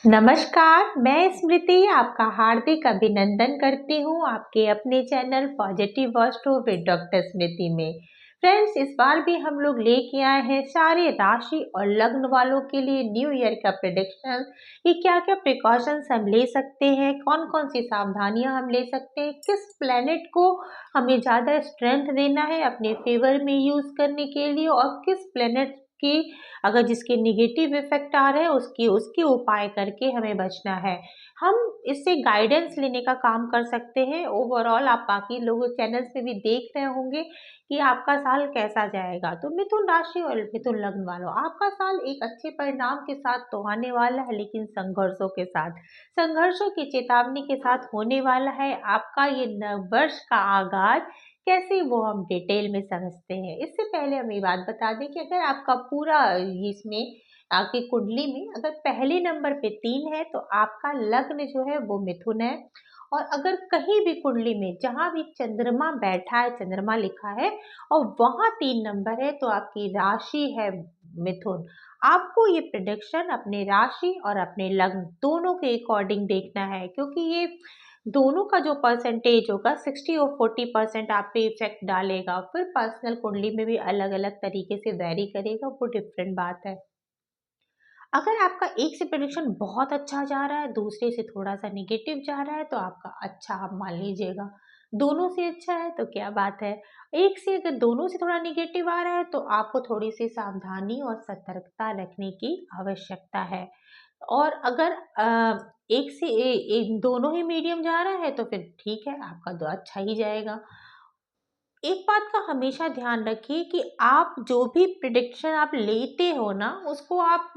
नमस्कार, मैं स्मृति आपका हार्दिक अभिनंदन करती हूँ आपके अपने channel positive Vastu with doctor Smriti में। फ्रेंड्स, इस बार भी हम लोग लेके आए हैं सारे राशि और लग्न वालों के लिए न्यू ईयर का प्रेडिक्शन कि क्या क्या प्रिकॉशंस हम ले सकते हैं, कौन कौन सी सावधानियां हम ले सकते हैं, किस प्लेनेट को हमें ज़्यादा स्ट्रेंथ देना है अपने फेवर में यूज़ करने के लिए और किस प्लेनेट की अगर जिसके नेगेटिव इफेक्ट आ रहे हैं उसकी उसके उपाय करके हमें बचना है। हम इससे गाइडेंस लेने का काम कर सकते हैं। ओवरऑल आप बाकी लोगों चैनल्स पे भी देख रहे होंगे कि आपका साल कैसा जाएगा। तो मिथुन राशि और मिथुन लग्न वालों, आपका साल एक अच्छे परिणाम के साथ तो आने वाला है, लेकिन संघर्षों के साथ, संघर्षों की चेतावनी के साथ होने वाला है। आपका ये नव वर्ष का आगाज कैसे, वो हम डिटेल में समझते हैं। इससे पहले हम ये बात बता दें कि अगर आपका पूरा इसमें आपकी कुंडली में अगर पहले नंबर पे 3 है तो आपका लग्न जो है वो मिथुन है। और अगर कहीं भी कुंडली में जहां भी चंद्रमा बैठा है, चंद्रमा लिखा है और वहां 3 नंबर है तो आपकी राशि है मिथुन। आपको ये प्रिडिक्शन अपने राशि और अपने लग्न दोनों के अकॉर्डिंग देखना है, क्योंकि ये दोनों का जो परसेंटेज होगा 60 और 40% आप पे इफेक्ट डालेगा। फिर पर्सनल कुंडली में भी अलग अलग तरीके से वेरी करेगा, वो डिफरेंट बात है। अगर आपका एक से प्रेडिक्शन बहुत अच्छा जा रहा है, दूसरे से थोड़ा सा निगेटिव जा रहा है, तो आपका अच्छा आप मान लीजिएगा। दोनों से अच्छा है तो क्या बात है। एक से अगर दोनों से थोड़ा निगेटिव आ रहा है तो आपको थोड़ी सी सावधानी और सतर्कता रखने की आवश्यकता है। और अगर एक से दोनों ही मीडियम जा रहा है तो फिर ठीक है, आपका तो अच्छा ही जाएगा। एक बात का हमेशा ध्यान रखिए कि आप जो भी प्रिडिक्शन आप लेते हो ना, उसको आप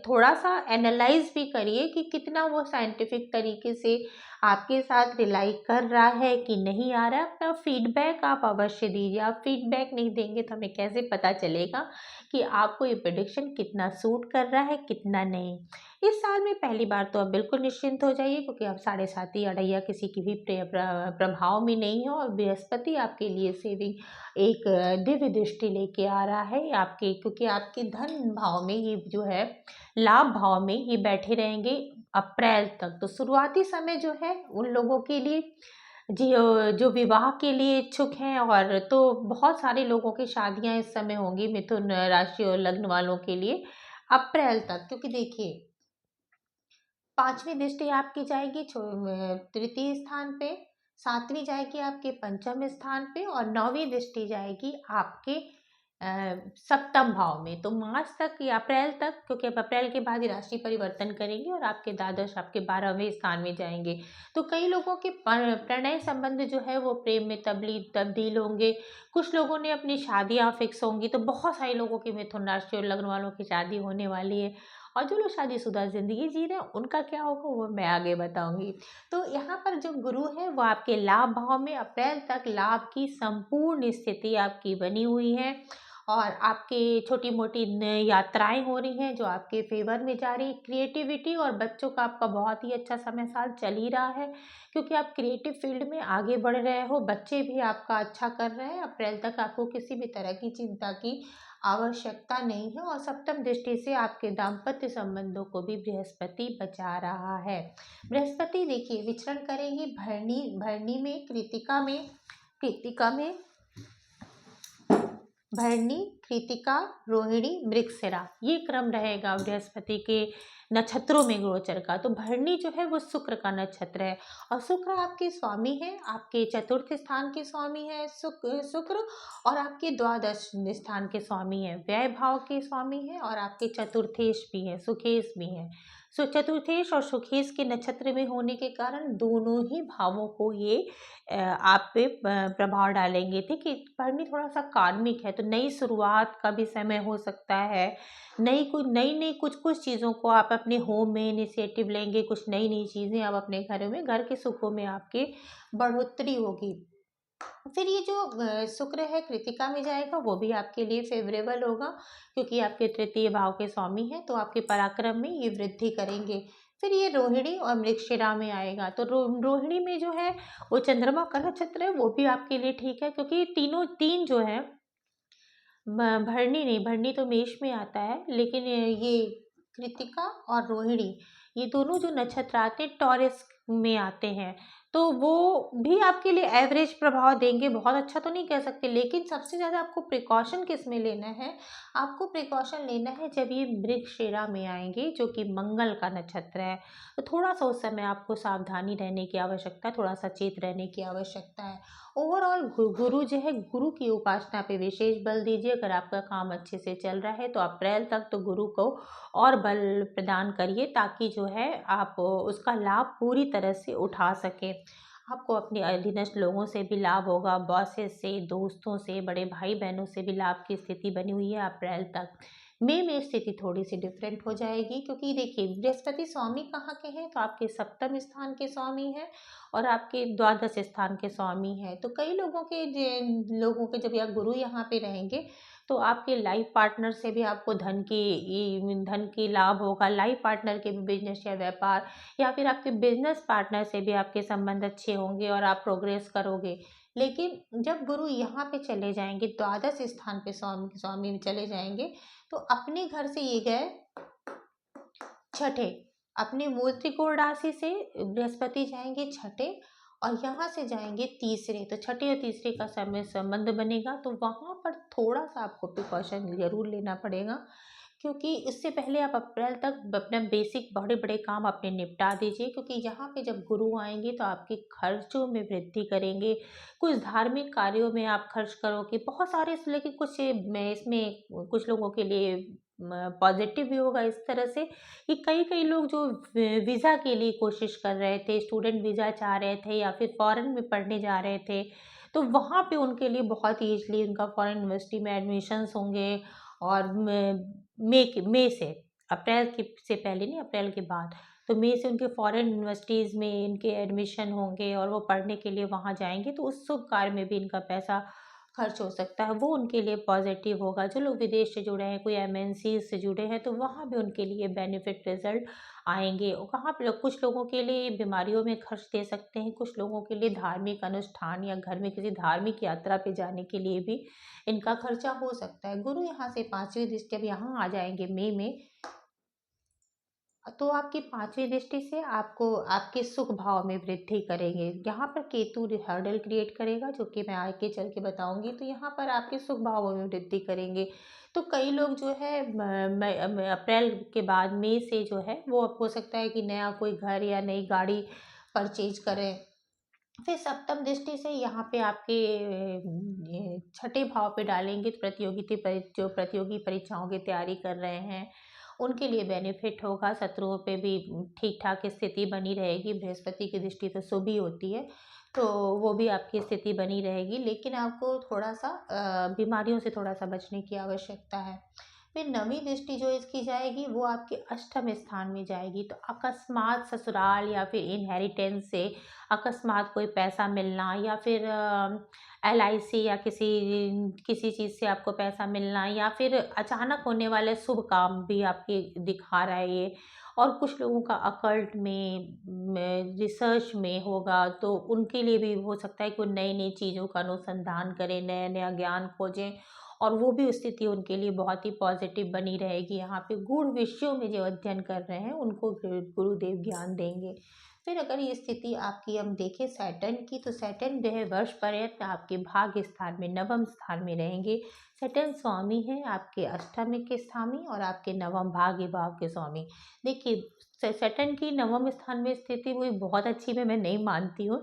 थोड़ा सा एनालाइज भी करिए कि कितना वो साइंटिफिक तरीके से आपके साथ रिलाई कर रहा है कि नहीं आ रहा है। अपना फीडबैक आप अवश्य दीजिए। आप फीडबैक नहीं देंगे तो हमें कैसे पता चलेगा कि आपको ये प्रिडिक्शन कितना सूट कर रहा है, कितना नहीं। इस साल में पहली बार तो आप बिल्कुल निश्चिंत हो जाइए, क्योंकि अब साढ़े साथी अड़ैया किसी की भी प्रभाव में नहीं है और बृहस्पति आपके लिए सेविंग एक दिव्य दृष्टि लेके आ रहा है आपके, क्योंकि आपके धन भाव में ये जो है, लाभ भाव में ये बैठे रहेंगे अप्रैल तक। तो शुरुआती समय जो है उन लोगों के लिए जी जो विवाह के लिए इच्छुक हैं, और तो बहुत सारे लोगों की शादियां इस समय होंगी मिथुन राशि और लग्न वालों के लिए अप्रैल तक। क्योंकि देखिए, पांचवी दृष्टि आपकी जाएगी तृतीय स्थान पे, सातवीं जाएगी आपके पंचम स्थान पे और नौवीं दृष्टि जाएगी आपके सप्तम भाव में। तो मार्च तक या अप्रैल तक, क्योंकि अब अप्रैल के बाद ही राशि परिवर्तन करेंगे और आपके द्वादश आपके 12वें स्थान में जाएंगे। तो कई लोगों के प्रणय संबंध जो है वो प्रेम में तब्दील होंगे। कुछ लोगों ने अपनी शादियां फिक्स होंगी। तो बहुत सारे लोगों की मिथुन राशि और लग्न वालों की शादी होने वाली है। और जो लोग शादीशुदा ज़िंदगी जी रहे हैं उनका क्या होगा वो मैं आगे बताऊंगी। तो यहाँ पर जो गुरु है वो आपके लाभ भाव में अप्रैल तक लाभ की संपूर्ण स्थिति आपकी बनी हुई है। और आपके छोटी मोटी यात्राएं हो रही हैं जो आपके फेवर में जा रही। क्रिएटिविटी और बच्चों का आपका बहुत ही अच्छा समय साल चल ही रहा है, क्योंकि आप क्रिएटिव फील्ड में आगे बढ़ रहे हो। बच्चे भी आपका अच्छा कर रहे हैं। अप्रैल तक आपको किसी भी तरह की चिंता की आवश्यकता नहीं है। और सप्तम दृष्टि से आपके दाम्पत्य संबंधों को भी बृहस्पति बचा रहा है। बृहस्पति देखिए विचरण करेंगी भरणी भरणी में, कृतिका में भरणी, कृतिका, रोहिणी, मृगशिरा, ये क्रम रहेगा बृहस्पति के नक्षत्रों में गोचर का। तो भरणी जो है वो शुक्र का नक्षत्र है और शुक्र आपके स्वामी है, आपके चतुर्थ स्थान के स्वामी है शुक्र। और आपके द्वादश स्थान के स्वामी है, व्यय भाव के स्वामी है और आपके चतुर्थेश भी है, सुखेश भी है। सो चतुर्थेश और सुखेश के नक्षत्र में होने के कारण दोनों ही भावों को ये आप पे प्रभाव डालेंगे। देखिए, पढ़नी थोड़ा सा कार्मिक है, तो नई शुरुआत का भी समय हो सकता है। नई नई कुछ कुछ चीज़ों को आप अपने होम में इनिशिएटिव लेंगे। कुछ नई नई चीज़ें आप अपने घरों में, घर के सुखों में आपके बढ़ोतरी होगी। फिर ये जो शुक्र है कृतिका में जाएगा, वो भी आपके लिए फेवरेबल होगा, क्योंकि आपके तृतीय भाव के स्वामी हैं, तो आपके पराक्रम में ये वृद्धि करेंगे। फिर ये रोहिणी और मृगशिरा में आएगा। तो रोहिणी में जो है वो चंद्रमा का नक्षत्र है, वो भी आपके लिए ठीक है, क्योंकि ये तीनों तीन जो है, भरणी नहीं, भरणी तो मेष में आता है, लेकिन ये कृतिका और रोहिणी, ये दोनों जो नक्षत्र आते हैं टॉरस में आते हैं, तो वो भी आपके लिए एवरेज प्रभाव देंगे। बहुत अच्छा तो नहीं कह सकते, लेकिन सबसे ज़्यादा आपको प्रिकॉशन किस में लेना है? आपको प्रिकॉशन लेना है जब ये मृगशिरा में आएंगे, जो कि मंगल का नक्षत्र है। तो थोड़ा सा उस समय आपको सावधानी रहने की आवश्यकता है, थोड़ा सचेत रहने की आवश्यकता है। ओवरऑल गुरु जो है, गुरु की उपासना पे विशेष बल दीजिए। अगर आपका काम अच्छे से चल रहा है तो अप्रैल तक तो गुरु को और बल प्रदान करिए, ताकि जो है आप उसका लाभ पूरी तरह से उठा सकें। आपको अपने अधीनस्थ लोगों से भी लाभ होगा, बॉसेस से, दोस्तों से, बड़े भाई बहनों से भी लाभ की स्थिति बनी हुई है अप्रैल तक। मई में स्थिति थोड़ी सी डिफरेंट हो जाएगी, क्योंकि देखिए बृहस्पति स्वामी कहाँ के हैं, तो आपके सप्तम स्थान के स्वामी हैं और आपके द्वादश स्थान के स्वामी हैं। तो कई लोगों के जब यह गुरु यहाँ पे रहेंगे, तो आपके लाइफ पार्टनर से भी आपको धन की लाभ होगा। लाइफ पार्टनर के भी बिजनेस या व्यापार, या फिर आपके बिजनेस पार्टनर से भी आपके संबंध अच्छे होंगे और आप प्रोग्रेस करोगे। लेकिन जब गुरु यहाँ पे चले जाएंगे, द्वादश स्थान पे स्वामी स्वामी में चले जाएंगे, तो अपने घर से ये गए छठे, अपने मूल त्रिकोण राशि से बृहस्पति जाएंगे छठे, और यहाँ से जाएंगे तीसरे। तो छठे और तीसरे का समय संबंध बनेगा, तो वहाँ पर थोड़ा सा आपको प्रिकॉशन जरूर लेना पड़ेगा, क्योंकि इससे पहले आप अप्रैल तक अपना बेसिक बड़े बड़े काम अपने निपटा दीजिए, क्योंकि यहाँ पे जब गुरु आएंगे तो आपके खर्चों में वृद्धि करेंगे। कुछ धार्मिक कार्यों में आप खर्च करोगे बहुत सारे, लेकिन कुछ मैं इसमें कुछ लोगों के लिए पॉजिटिव भी होगा इस तरह से कि कई कई लोग जो वीज़ा के लिए कोशिश कर रहे थे, स्टूडेंट वीज़ा चाह रहे थे या फिर फॉरेन में पढ़ने जा रहे थे, तो वहाँ पे उनके लिए बहुत ईजली उनका फॉरेन यूनिवर्सिटी में एडमिशन्स होंगे। और मई से, अप्रैल के से पहले नहीं, अप्रैल के बाद, तो मई से उनके फॉरेन यूनिवर्सिटीज़ में इनके एडमिशन होंगे और वो पढ़ने के लिए वहाँ जाएंगे, तो उस शुभ कार्य में भी इनका पैसा खर्च हो सकता है, वो उनके लिए पॉजिटिव होगा। जो लोग विदेश से जुड़े हैं, कोई एमएनसी से जुड़े हैं, तो वहाँ भी उनके लिए बेनिफिट रिजल्ट आएंगे। और कहाँ पे कुछ लोगों के लिए बीमारियों में खर्च दे सकते हैं, कुछ लोगों के लिए धार्मिक अनुष्ठान या घर में किसी धार्मिक यात्रा पे जाने के लिए भी इनका खर्चा हो सकता है। गुरु यहाँ से पांचवी दृष्टि अब यहाँ आ जाएंगे मई में, तो आपकी पांचवी दृष्टि से आपको आपके सुख भाव में वृद्धि करेंगे। यहाँ पर केतु हर्डल क्रिएट करेगा, जो कि मैं आगे चल के बताऊंगी। तो यहाँ पर आपके सुख भावों में वृद्धि करेंगे। तो कई लोग जो है अप्रैल के बाद मई से जो है वो हो सकता है कि नया कोई घर या नई गाड़ी परचेज करें। फिर सप्तम दृष्टि से यहाँ पे आपके छठे भाव पे डालेंगे, तो जो प्रतियोगी परीक्षाओं की तैयारी कर रहे हैं उनके लिए बेनिफिट होगा। शत्रुओं पे भी ठीक ठाक स्थिति बनी रहेगी। बृहस्पति की दृष्टि तो शुभ ही होती है, तो वो भी आपकी स्थिति बनी रहेगी, लेकिन आपको थोड़ा सा बीमारियों से थोड़ा सा बचने की आवश्यकता है। फिर नवीं दृष्टि जो इसकी जाएगी वो आपके अष्टम स्थान में जाएगी। तो अकस्मात ससुराल या फिर इनहेरिटेंस से अकस्मात कोई पैसा मिलना, या फिर LIC या किसी चीज़ से आपको पैसा मिलना, या फिर अचानक होने वाले शुभ काम भी आपके दिखा रहा है ये। और कुछ लोगों का अकल्ट में रिसर्च में होगा, तो उनके लिए भी हो सकता है कि वो नई नई चीज़ों का अनुसंधान करें, नया नया ज्ञान खोजें, और वो भी स्थिति उनके लिए बहुत ही पॉजिटिव बनी रहेगी। यहाँ पे गूढ़ विषयों में जो अध्ययन कर रहे हैं उनको गुरुदेव ज्ञान देंगे। फिर अगर ये स्थिति आपकी हम देखें सैटर्न की, तो सैटर्न जो है वर्ष पर्यंत आपके भाग्य स्थान में नवम स्थान में रहेंगे। सैटर्न स्वामी है आपके अष्टम के स्वामी और आपके नवम भाग्य भाव के स्वामी। देखिए सैटर्न की नवम स्थान में स्थिति हुई बहुत अच्छी मैं नहीं मानती हूँ,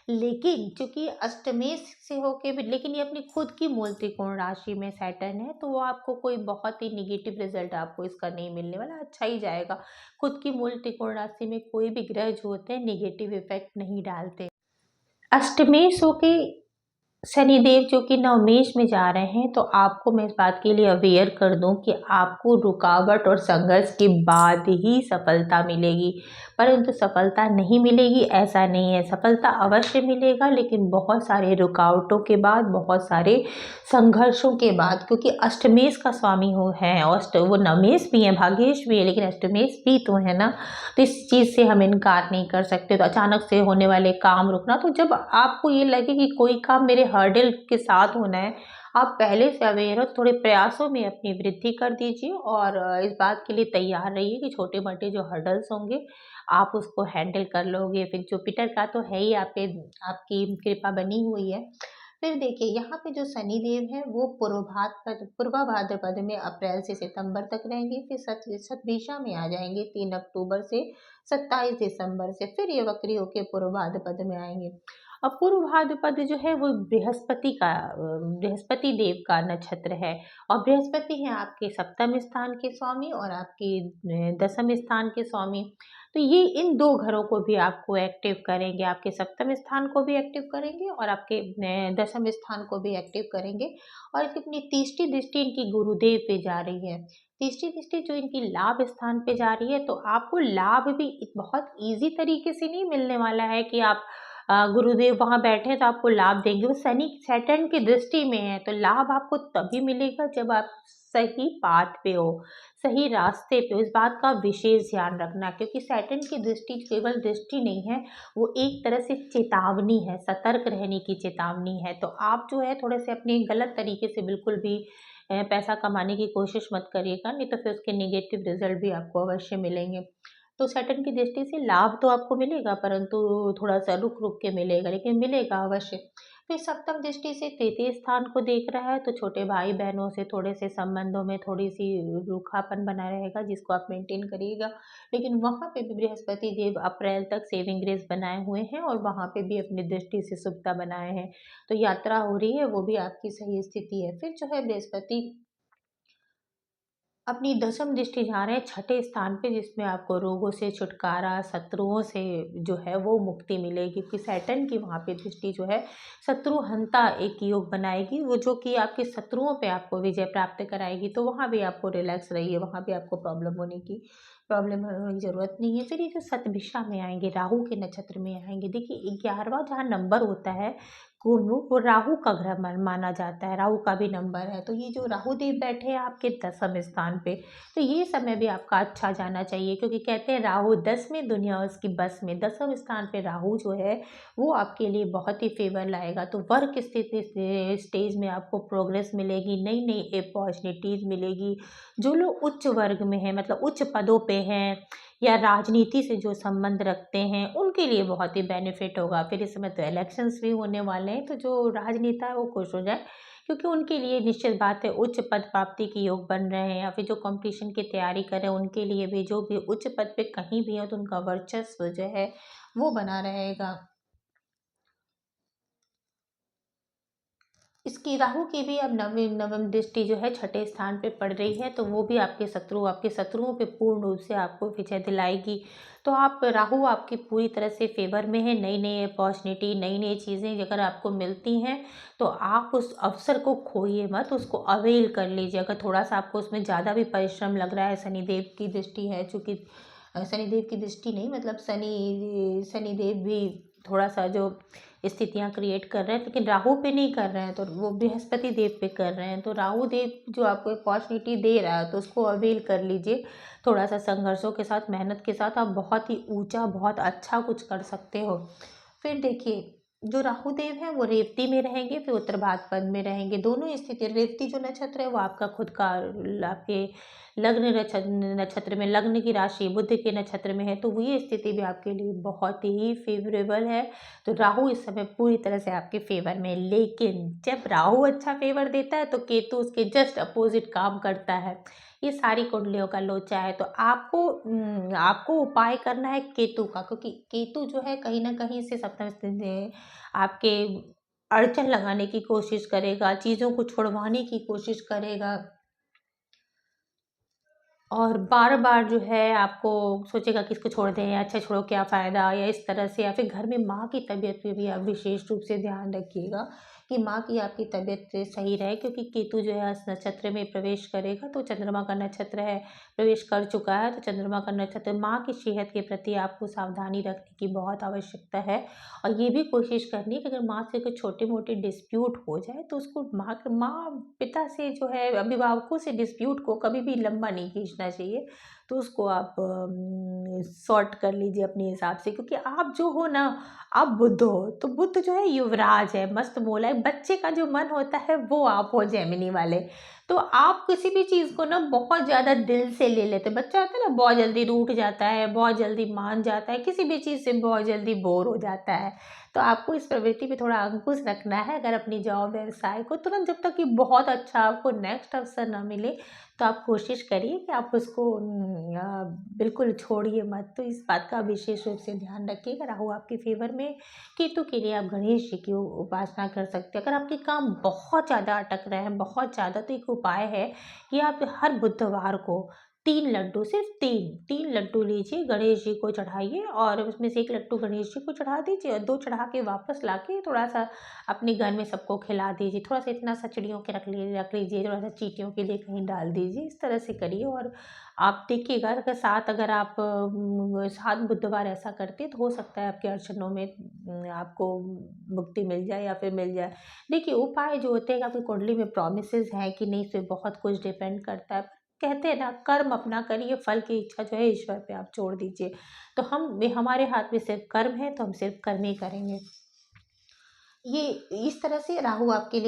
लेकिन चूंकि अष्टमेश से होके भी, लेकिन ये अपनी खुद की मूल त्रिकोण राशि में सैटर्न है, तो वो आपको कोई बहुत ही निगेटिव रिजल्ट आपको इसका नहीं मिलने वाला, अच्छा ही जाएगा। खुद की मूल त्रिकोण राशि में कोई भी ग्रह जो होते हैं निगेटिव इफेक्ट नहीं डालते। अष्टमेश होके शनिदेव जो कि नवमेश में जा रहे हैं, तो आपको मैं इस बात के लिए अवेयर कर दूं कि आपको रुकावट और संघर्ष के बाद ही सफलता मिलेगी, परंतु सफलता नहीं मिलेगी ऐसा नहीं है। सफलता अवश्य मिलेगा, लेकिन बहुत सारे रुकावटों के बाद, बहुत सारे संघर्षों के बाद, क्योंकि अष्टमेश का स्वामी हो है, वो नवमेश भी है, भाग्येश भी है, लेकिन अष्टमेश भी तो है ना। तो इस चीज़ से हम इनकार नहीं कर सकते। तो अचानक से होने वाले काम रुकना, तो जब आपको ये लगे कि कोई काम मेरे हर्डल के साथ होना है, आप पहले से अवेयर हो, थोड़े प्रयासों में अपनी वृद्धि कर दीजिए और इस बात के लिए तैयार रहिए कि छोटे-मोटे जो हर्डल्स होंगे, आप उसको हैंडल कर लोगे। फिर जुपिटर का तो है ही आप पे, आपकी कृपा बनी हुई है। फिर देखिए यहाँ पे जो शनि देव हैं वो पूर्वा भाद्रपद में अप्रैल से सितंबर तक रहेंगे, फिर सतभिषा में आ जाएंगे 3 अक्टूबर से 27 दिसंबर से, फिर ये वक्री होके पूर्व भाद्रपद में आएंगे। अब पूर्व भाद्रपद जो है वो बृहस्पति देव का नक्षत्र है और बृहस्पति है आपके सप्तम स्थान के स्वामी और आपके दसम स्थान के स्वामी। तो ये इन 2 घरों को भी आपको एक्टिव करेंगे, आपके सप्तम स्थान को भी एक्टिव करेंगे और आपके दसम स्थान को भी एक्टिव करेंगे। और अपनी तीसरी दृष्टि इनकी गुरुदेव पे जा रही है। तीसरी दृष्टि जो इनकी लाभ स्थान पे जा रही है, तो आपको लाभ भी बहुत ईज़ी तरीके से नहीं मिलने वाला है कि आप गुरुदेव वहाँ बैठे हैं तो आपको लाभ देंगे। वो शनि सैटर्न की दृष्टि में है, तो लाभ आपको तभी मिलेगा जब आप सही पाथ पे हो, सही रास्ते पे हो। इस बात का विशेष ध्यान रखना, क्योंकि सैटर्न की दृष्टि केवल दृष्टि नहीं है, वो एक तरह से चेतावनी है, सतर्क रहने की चेतावनी है। तो आप जो है थोड़े से अपने गलत तरीके से बिल्कुल भी पैसा कमाने की कोशिश मत करिएगा, नहीं तो फिर उसके नेगेटिव रिजल्ट भी आपको अवश्य मिलेंगे। तो सैटर्न की दृष्टि से लाभ तो आपको मिलेगा, परंतु थोड़ा-सा रुक-रुक के मिलेगा, लेकिन मिलेगा अवश्य। फिर सप्तम दृष्टि से तृतीय स्थान को देख रहा है, तो छोटे भाई-बहनों से थोड़े-से संबंधों में थोड़ी-सी रूखापन बना रहेगा, जिसको आप मेंटेन करिएगा। लेकिन वहाँ पे भी बृहस्पति देव अप्रैल तक सेविंग ग्रेस बनाए हुए हैं और वहाँ पे भी अपनी दृष्टि से शुभता बनाए हैं। तो यात्रा हो रही है, वो भी आपकी सही स्थिति है। फिर जो है बृहस्पति अपनी दसम दृष्टि जा रहे हैं छठे स्थान पे, जिसमें आपको रोगों से छुटकारा, शत्रुओं से जो है वो मुक्ति मिलेगी, क्योंकि सैटर्न की वहाँ पे दृष्टि जो है शत्रुहंता एक योग बनाएगी, वो जो कि आपके शत्रुओं पे आपको विजय प्राप्त कराएगी। तो वहाँ भी आपको रिलैक्स रहिए, वहाँ भी आपको प्रॉब्लम होने की ज़रूरत नहीं है। फिर ये जो शतभिषा में आएँगे, राहु के नक्षत्र में आएँगे, देखिए 11वां जहाँ नंबर होता है कुंभ, वो राहु का ग्रह माना जाता है, राहु का भी नंबर है। तो ये जो राहु देव बैठे हैं आपके दसम स्थान पे, तो ये समय भी आपका अच्छा जाना चाहिए, क्योंकि कहते हैं राहु 10 में, दुनिया उसकी बस में। दसम स्थान पे राहु जो है वो आपके लिए बहुत ही फेवर लाएगा। तो वर्क स्थिति स्टेज में आपको प्रोग्रेस मिलेगी, नई नई अपॉर्चुनिटीज़ मिलेगी। जो लोग उच्च वर्ग में हैं, मतलब उच्च पदों पे हैं या राजनीति से जो संबंध रखते हैं, उनके लिए बहुत ही बेनिफिट होगा। फिर इस समय तो इलेक्शंस भी होने वाले हैं, तो जो राजनेता है वो खुश हो जाए, क्योंकि उनके लिए निश्चित बात है उच्च पद प्राप्ति के योग बन रहे हैं। या फिर जो कंपटीशन की तैयारी कर रहे हैं उनके लिए भी, जो भी उच्च पद पे कहीं भी हो, तो उनका वर्चस्व जो है वो बना रहेगा। इसकी राहु की भी अब नवम दृष्टि जो है छठे स्थान पे पड़ रही है, तो वो भी आपके शत्रुओं पे पूर्ण रूप से आपको विजय दिलाएगी। तो आप राहु आपकी पूरी तरह से फेवर में है। नई नई अपॉर्चुनिटी, नई नई चीज़ें अगर आपको मिलती हैं, तो आप उस अवसर को खोइए मत, उसको अवेल कर लीजिए। अगर थोड़ा सा आपको उसमें ज़्यादा भी परिश्रम लग रहा है, शनिदेव की दृष्टि है, चूँकि शनिदेव की दृष्टि नहीं, मतलब शनिदेव भी थोड़ा सा जो स्थितियाँ क्रिएट कर रहे हैं, लेकिन राहु पे नहीं कर रहे हैं, तो वो बृहस्पति देव पे कर रहे हैं। तो राहु देव जो आपको अपॉर्चुनिटी दे रहा है, तो उसको अवेल कर लीजिए। थोड़ा सा संघर्षों के साथ, मेहनत के साथ आप बहुत ही ऊंचा, बहुत अच्छा कुछ कर सकते हो। फिर देखिए जो राहु देव है वो रेवती में रहेंगे, फिर उत्तर भाद्रपद में रहेंगे। दोनों स्थिति, रेवती जो नक्षत्र है वो आपका खुद का, आपके लग्न नक्षत्र में, लग्न की राशि बुध के नक्षत्र में है, तो वो ये स्थिति भी आपके लिए बहुत ही फेवरेबल है। तो राहु इस समय पूरी तरह से आपके फेवर में है। लेकिन जब राहु अच्छा फेवर देता है, तो केतु उसके जस्ट अपोजिट काम करता है। ये सारी कुंडलियों का लोचा है। तो आपको उपाय करना है केतु का, क्योंकि केतु जो है कहीं ना कहीं से सप्तम स्थिति में आपके अड़चन लगाने की कोशिश करेगा, चीज़ों को छुड़वाने की कोशिश करेगा और बार-बार जो है आपको सोचेगा कि इसको छोड़ दें, अच्छा छोड़ो क्या फ़ायदा, या इस तरह से। या फिर घर में माँ की तबीयत पे भी आप विशेष रूप से ध्यान रखिएगा कि माँ की आपकी तबीयत सही रहे, क्योंकि केतु जो है इस नक्षत्र में प्रवेश करेगा, तो चंद्रमा का नक्षत्र है, प्रवेश कर चुका है, तो चंद्रमा का नक्षत्र, माँ की सेहत के प्रति आपको सावधानी रखने की बहुत आवश्यकता है। और ये भी कोशिश करनी है कि अगर माँ से कोई छोटे-मोटे डिस्प्यूट हो जाए, तो उसको माँ पिता से जो है, अभिभावकों से डिस्प्यूट को कभी भी लंबा नहीं खींचना चाहिए। तो उसको आप सॉर्ट कर लीजिए अपने हिसाब से, क्योंकि आप जो हो ना, आप बुध हो, तो बुध जो है युवराज है, मस्त मोला है, बच्चे का जो मन होता है वो आप हो जेमिनी वाले। तो आप किसी भी चीज़ को ना बहुत ज़्यादा दिल से ले लेते, बच्चा होता है ना बहुत जल्दी रूठ जाता है, बहुत जल्दी मान जाता है, किसी भी चीज़ से बहुत जल्दी बोर हो जाता है। तो आपको इस प्रवृत्ति पे थोड़ा अंकुश रखना है। अगर अपनी जॉब व्यवसाय को तुरंत, जब तक कि बहुत अच्छा आपको नेक्स्ट अवसर ना मिले, तो आप कोशिश करिए कि आप उसको बिल्कुल छोड़िए मत। तो इस बात का विशेष रूप से ध्यान रखिएगा। राहु आपके फेवर में, केतु के लिए आप गणेश जी की उपासना कर सकते हैं। अगर आपके काम बहुत ज़्यादा अटक रहे हैं, बहुत ज़्यादा, तो एक उपाय है कि आप हर बुधवार को 3 लड्डू, सिर्फ 3 लड्डू लीजिए, गणेश जी को चढ़ाइए, और उसमें से 1 लड्डू गणेश जी को चढ़ा दीजिए और 2 चढ़ा के वापस लाके थोड़ा-सा अपने घर में सबको खिला दीजिए। थोड़ा-सा इतना सा चिड़ियों के रख लीजिए, थोड़ा-सा चींटियों के लिए कहीं डाल दीजिए। इस तरह से करिए, और आप देखिएगा, अगर आप 7 बुधवार ऐसा करते हैं, तो हो सकता है आपके अड़चनों में आपको मुक्ति मिल जाए या फिर मिल जाए। देखिए, उपाय जो होते हैं, आपकी कुंडली में प्रोमिसेस हैं कि नहीं, इस पे बहुत कुछ डिपेंड करता है। कहते हैं ना, कर्म अपना करिए, फल की इच्छा जो है ईश्वर पे आप छोड़ दीजिए। तो हमारे हाथ में सिर्फ कर्म है, तो हम सिर्फ कर्म ही करेंगे। ये इस तरह से राहु आपके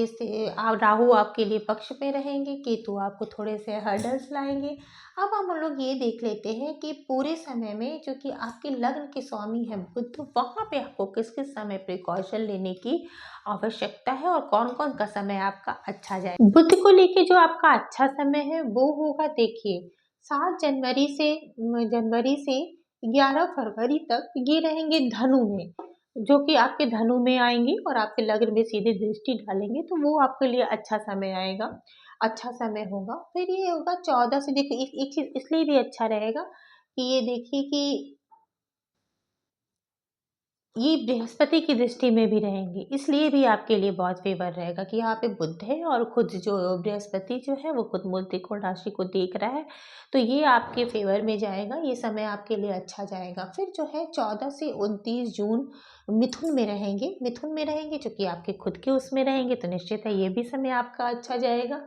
लिए पक्ष में रहेंगे, केतु आपको थोड़े से हर्डल्स लाएंगे। अब हम लोग ये देख लेते हैं कि पूरे समय में, जो कि आपके लग्न के स्वामी है बुध, वहाँ पे आपको किस किस समय प्रिकॉशन लेने की आवश्यकता है, और कौन कौन का समय आपका अच्छा जाए। बुध को लेके जो आपका अच्छा समय है वो होगा, देखिए, 7 जनवरी से 11 फरवरी तक ये रहेंगे धनु में, जो कि आपके धनु में आएंगी और आपके लग्न में सीधे दृष्टि डालेंगे, तो वो आपके लिए अच्छा समय आएगा, अच्छा समय होगा। फिर ये होगा 14 से, देखिए एक चीज इसलिए भी अच्छा रहेगा कि ये देखिए कि ये बृहस्पति की दृष्टि में भी रहेंगे, इसलिए भी आपके लिए बहुत फेवर रहेगा कि यहाँ पे बुध है, और खुद जो बृहस्पति जो है वो खुद मूल त्रिकोण राशि को देख रहा है, तो ये आपके फेवर में जाएगा, ये समय आपके लिए अच्छा जाएगा। फिर जो है 14 से 29 जून मिथुन में रहेंगे, जो कि आपके खुद के उसमें रहेंगे, तो निश्चित है ये भी समय आपका अच्छा जाएगा।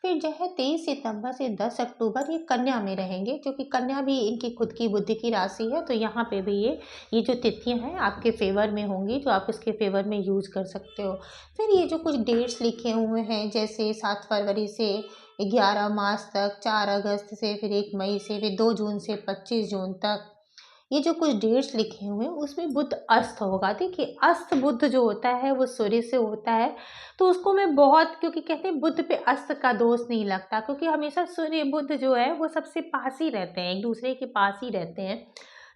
फिर जो है 23 सितंबर से 10 अक्टूबर ये कन्या में रहेंगे, जो कि कन्या भी इनकी खुद की बुद्धि की राशि है, तो यहाँ पे भी ये जो तिथियां हैं आपके फेवर में होंगी, जो आप इसके फेवर में यूज कर सकते हो। फिर ये जो कुछ डेट्स लिखे हुए हैं, जैसे 7 फरवरी से 11 मार्च तक, 4 अगस्त से, फिर 1 मई से, फिर 2 जून से 25 जून तक, ये जो कुछ डेट्स लिखे हुए हैं उसमें बुध अस्त होगा। देखिए, अस्त बुध जो होता है वो सूर्य से होता है, तो उसको मैं बहुत, क्योंकि कहते हैं बुध पे अस्त का दोष नहीं लगता, क्योंकि हमेशा सूर्य बुध जो है वो सबसे पास ही रहते हैं, एक दूसरे के पास ही रहते हैं,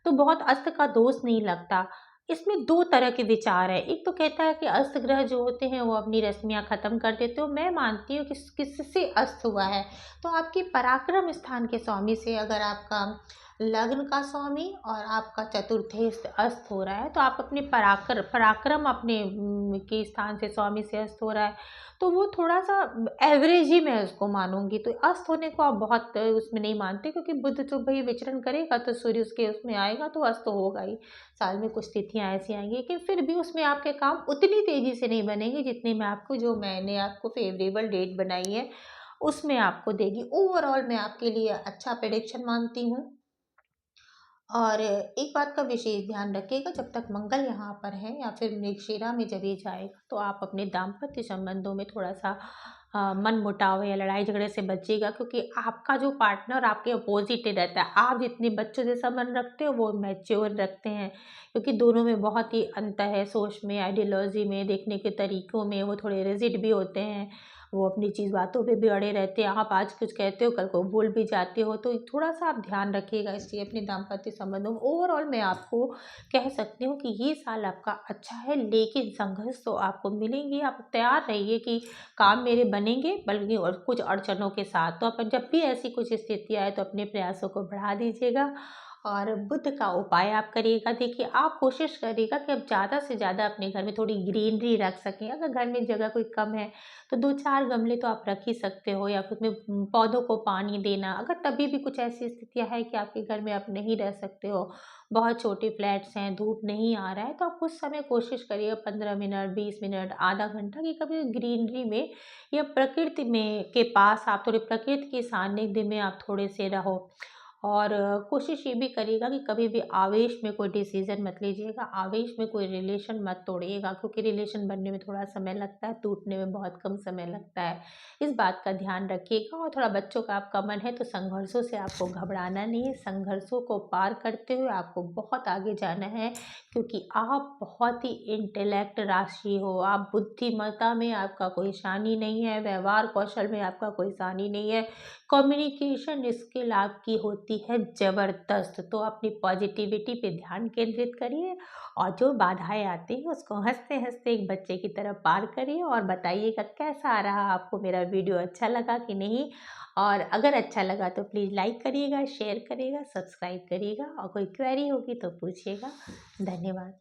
तो बहुत अस्त का दोष नहीं लगता। इसमें 2 तरह के विचार है, एक तो कहता है कि अस्त ग्रह जो होते हैं वो अपनी रश्मियां खत्म कर देते हो, मैं मानती हूँ कि किससे अस्त हुआ है, तो आपके पराक्रम स्थान के स्वामी से, अगर आपका लग्न का स्वामी और आपका चतुर्थे अस्त हो रहा है, तो आप अपने पराक्रम अपने के स्थान से स्वामी से अस्त हो रहा है, तो वो थोड़ा सा एवरेज ही मैं उसको मानूंगी। तो अस्त होने को आप बहुत उसमें नहीं मानते, क्योंकि बुध तो भाई विचरण करेगा, तो सूर्य उसके उसमें आएगा, तो अस्त होगा ही। साल में कुछ तिथियां ऐसी आएंगी, लेकिन फिर भी उसमें आपके काम उतनी तेजी से नहीं बनेंगे जितने में आपको, जो मैंने आपको फेवरेबल डेट बनाई है उसमें आपको देगी। ओवरऑल मैं आपके लिए अच्छा प्रेडिक्शन मानती हूँ। और एक बात का विशेष ध्यान रखिएगा, जब तक मंगल यहाँ पर है या फिर मृगशिरा में जब ये जाएगा, तो आप अपने दाम्पत्य संबंधों में थोड़ा सा मन मुटाव या लड़ाई झगड़े से बचिएगा, क्योंकि आपका जो पार्टनर आपके अपोजिट ही रहता है। आप जितने बच्चों जैसा मन रखते हो वो मैच्योर रखते हैं, क्योंकि दोनों में बहुत ही अंतर है, सोच में, आइडियोलॉजी में, देखने के तरीकों में, वो थोड़े रिजिड भी होते हैं, वो अपनी चीज़ बातों पे भी अड़े रहते हैं, आप आज कुछ कहते हो कल को भूल भी जाते हो, तो थोड़ा सा आप ध्यान रखिएगा इसलिए अपने दाम्पत्य संबंधों में। ओवरऑल मैं आपको कह सकती हूँ कि ये साल आपका अच्छा है, लेकिन संघर्ष तो आपको मिलेंगे, आप तैयार रहिए कि काम मेरे बनेंगे, बल्कि और कुछ अड़चनों के साथ। तो अपन जब भी ऐसी कुछ स्थिति आए तो अपने प्रयासों को बढ़ा दीजिएगा, और बुध का उपाय आप करिएगा। देखिए, आप कोशिश करिएगा कि आप ज़्यादा से ज़्यादा अपने घर में थोड़ी ग्रीनरी रख सकें। अगर घर में जगह कोई कम है, तो 2-4 गमले तो आप रख ही सकते हो, या फिर उसमें पौधों को पानी देना। अगर तभी भी कुछ ऐसी स्थितियाँ है कि आपके घर में आप नहीं रह सकते हो, बहुत छोटे फ्लैट्स हैं, धूप नहीं आ रहा है, तो आप कुछ समय कोशिश करिए, 15 मिनट, 20 मिनट, आधा घंटा, कि कभी ग्रीनरी में या प्रकृति में के पास आप थोड़े, प्रकृति के सानिध्य में आप थोड़े से रहो। और कोशिश ये भी करिएगा कि कभी भी आवेश में कोई डिसीज़न मत लीजिएगा, आवेश में कोई रिलेशन मत तोड़िएगा, क्योंकि रिलेशन बनने में थोड़ा समय लगता है, टूटने में बहुत कम समय लगता है। इस बात का ध्यान रखिएगा। और थोड़ा बच्चों का आपका मन है तो संघर्षों से आपको घबराना नहीं है, संघर्षों को पार करते हुए आपको बहुत आगे जाना है, क्योंकि आप बहुत ही इंटेलेक्ट राशि हो। आप बुद्धिमत्ता में आपका कोई शानी नहीं है, व्यवहार कौशल में आपका कोई शानी नहीं है, कम्युनिकेशन स्किल आपकी होती है ज़बरदस्त। तो अपनी पॉजिटिविटी पे ध्यान केंद्रित करिए और जो बाधाएं आती हैं उसको हंसते हंसते एक बच्चे की तरह पार करिए और बताइएगा कैसा आ रहा आपको मेरा वीडियो, अच्छा लगा कि नहीं। और अगर अच्छा लगा तो प्लीज़ लाइक करिएगा, शेयर करिएगा, सब्सक्राइब करिएगा और कोई क्वेरी होगी तो पूछिएगा। धन्यवाद।